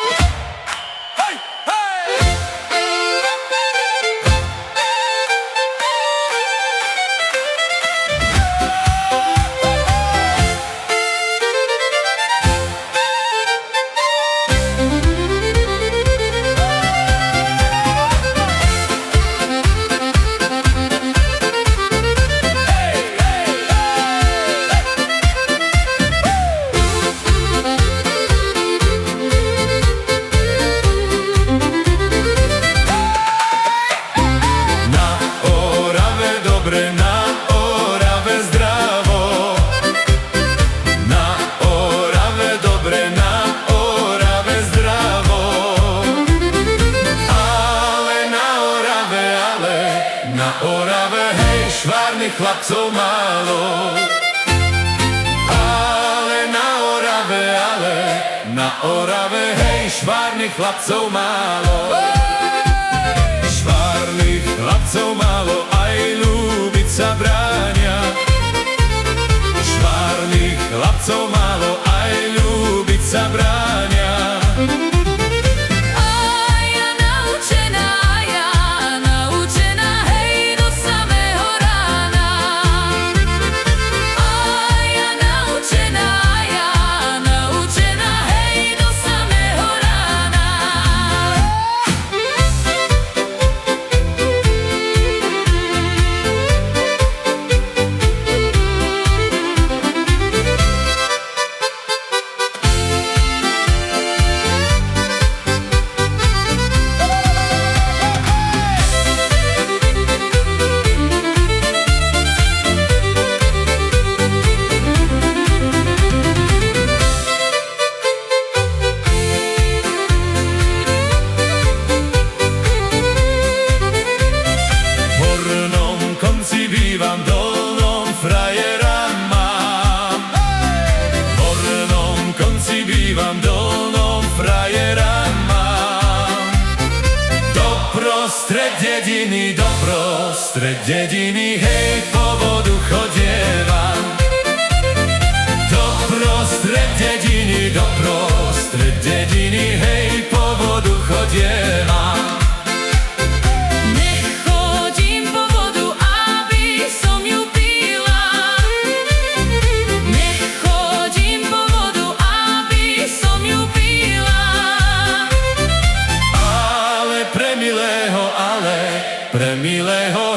Hej, hej! Na Orave, hej, švárnych chlapcov málo. Na Orave, hej, švárnych chlapcov málo. Švárnych chlapcov málo, aj ľúbiť sa bránia. Švárnych chlapcov málo, aj ľúbiť sa bránia. Bývam dolnom, frajera mám. V hornom konci bývam dolnom, frajera mám. Doprostred dediny, hej, po vodu chodievam. Doprostred dediny, hej, po vodu chodievam. Pre milého